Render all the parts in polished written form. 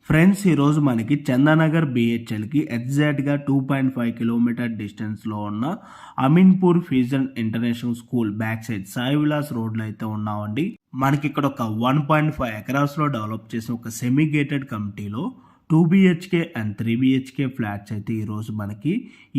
Friends, ఈరోజు మనకి చందానగర్ బిహెచ్ఎల్కి ఎగ్జాక్ట్గా 2.5 కిలోమీటర్ డిస్టెన్స్లో ఉన్న Ameenpur fission international school back side Sai Vilas రోడ్లో అయితే ఉన్నామండి. మనకి ఇక్కడ ఒక 1.5 ఎకరాస్లో డెవలప్ చేసిన ఒక సెమీ గేటెడ్ కమిటీలో 2 BHK అండ్ 3 BHK ఫ్లాట్స్ అయితే ఈరోజు మనకి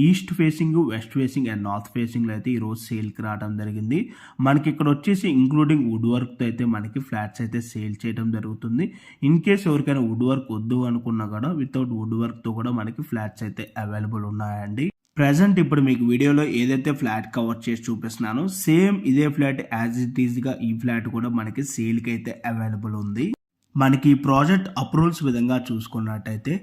east facing, west facing and north ఫేసింగ్లో అయితే ఈరోజు సేల్కి రావడం జరిగింది. మనకి ఇక్కడ వచ్చేసి ఇంక్లూడింగ్ వుడ్ వర్క్తో అయితే మనకి ఫ్లాట్స్ అయితే సేల్ చేయడం జరుగుతుంది. ఇన్ కేస్ ఎవరికైనా వుడ్ వర్క్ వద్దు అనుకున్నా కూడా వితౌట్ వుడ్ వర్క్తో కూడా మనకి ఫ్లాట్స్ అయితే అవైలబుల్ ఉన్నాయండి. ప్రజెంట్ ఇప్పుడు మీకు వీడియోలో ఏదైతే ఫ్లాట్ కవర్ చేసి చూపిస్తున్నానో సేమ్ ఇదే ఫ్లాట్ యాజ్ ఇట్ ఈస్గా ఈ ఫ్లాట్ కూడా మనకి సేల్కి అయితే అవైలబుల్ ఉంది. మనకి ఈ ప్రాజెక్ట్ అప్రూవల్స్ విధంగా చూసుకున్నట్టయితే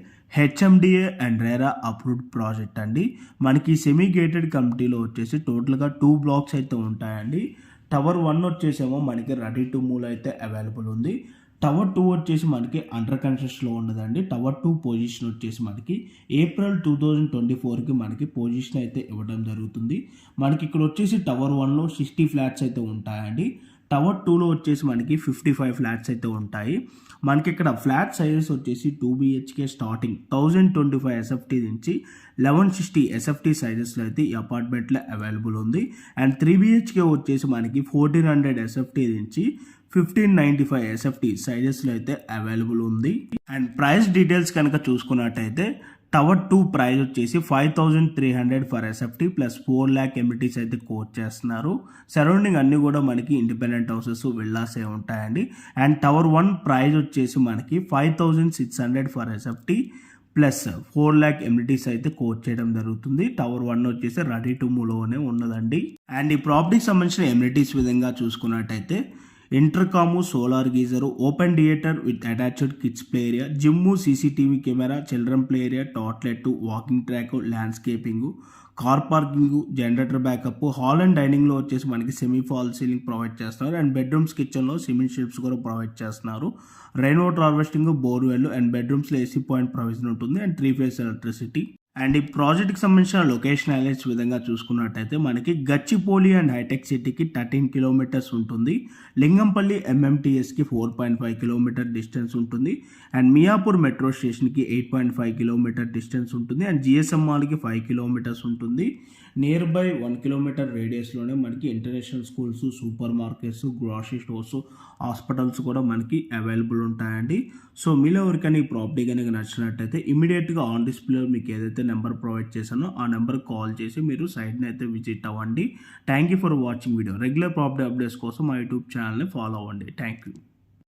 HMDA and RERA approved project అండి. మనకి సెమీ గేటెడ్ కమిటీలో వచ్చేసి టోటల్గా 2 బ్లాక్స్ అయితే ఉంటాయండి. టవర్ 1 వచ్చేసేమో మనకి రెడీ టు మూవ్ అయితే అవైలబుల్ ఉంది. టవర్ 2 వచ్చేసి మనకి అండర్ కన్స్ట్రక్షన్లో ఉన్నదండి. టవర్ 2 పొజిషన్ వచ్చేసి మనకి ఏప్రిల్ 2024కి మనకి పొజిషన్ అయితే ఇవ్వడం జరుగుతుంది. మనకి ఇక్కడ వచ్చేసి టవర్ 1లో 60 ఫ్లాట్స్ అయితే ఉంటాయండి. టవర్ 2లో వచ్చేసి మనకి 55 ఫ్లాట్స్ అయితే ఉంటాయి. మనకి ఇక్కడ ఫ్లాట్ సైజెస్ వచ్చేసి 2 BHK స్టార్టింగ్ 1025 SFT నుంచి 1160 SFT సైజెస్లో అయితే ఈ అపార్ట్మెంట్లో అవైలబుల్ ఉంది. అండ్ 3 BHK వచ్చేసి మనకి 1400 SFT నుంచి 1595 SFT సైజెస్లో అయితే అవైలబుల్ ఉంది. అండ్ ప్రైస్ డీటెయిల్స్ కనుక చూసుకున్నట్టయితే టవర్ 2 ప్రైస్ వచ్చేసి 5300 for SFT plus 4 lakh amenities అయితే కోట్ చేస్తున్నారు. సరౌండింగ్ అన్నీ కూడా మనకి ఇండిపెండెంట్ హౌసెస్, విల్లాస్ ఏ ఉంటాయండి. అండ్ టవర్ 1 ప్రైస్ వచ్చేసి మనకి 5600 for SFT plus 4 lakh amenities అయితే కోట్ చేయడం జరుగుతుంది. టవర్ 1 వచ్చేసి రెడీ టు మూవ్లోనే ఉన్నదండి. అండ్ ఈ ప్రాపర్టీకి సంబంధించిన ఎమ్యూనిటీస్ విధంగా చూసుకున్నట్టయితే intercom, solar geyser, open theatre with attached kids play area, gym, CCTV camera, children play area, toilet, walking track, landscaping, car parking, generator backup, hall and డైనింగ్లో వచ్చేసి మనకి సెమీ ఫాల్ సీలింగ్ ప్రొవైడ్ చేస్తున్నారు. And bedrooms కిచెన్లో cement shelves కూడా provide చేస్తున్నారు. Rain water harvesting, borewell and బెడ్రూమ్స్లో AC point provision ఉంటుంది. And 3 phase electricity. And ఈ ప్రాజెక్ట్కి సంబంధించిన లొకేషన్ హైలైట్స్ విధంగా చూసుకున్నట్టయితే మనకి గచ్చిపోలి అండ్ హైటెక్ సిటీకి 13 కిలోమీటర్స్ ఉంటుంది. లింగంపల్లి MMTSకి 4.5 కిలోమీటర్ డిస్టెన్స్ ఉంటుంది. అండ్ మియాపూర్ మెట్రో స్టేషన్కి 8.5 కిలోమీటర్ డిస్టెన్స్ ఉంటుంది. అండ్ GSM మాల్కి 5 కిలోమీటర్స్ ఉంటుంది. నియర్ బై 1 కిలోమీటర్ రేడియస్లోనే మనకి international schools, super markets, grocery stores, hospitals కూడా మనకి అవైలబుల్ ఉంటాయండి. సో మీలో ఎవరికైనా ఈ ప్రాపర్టీ కనుక నచ్చినట్టయితే ఇమీడియట్గా ఆన్ డిస్ప్లేలో మీకు ఏదైతే నెంబర్ ప్రొవైడ్ చేశానో ఆ నెంబర్ కాల్ చేసి మీరు సైట్ని అయితే విజిట్ అవ్వండి. Thank you for watching video. Regular property updates కోసం మా యూట్యూబ్ ఛానల్ని ఫాలో అవ్వండి. Thank you.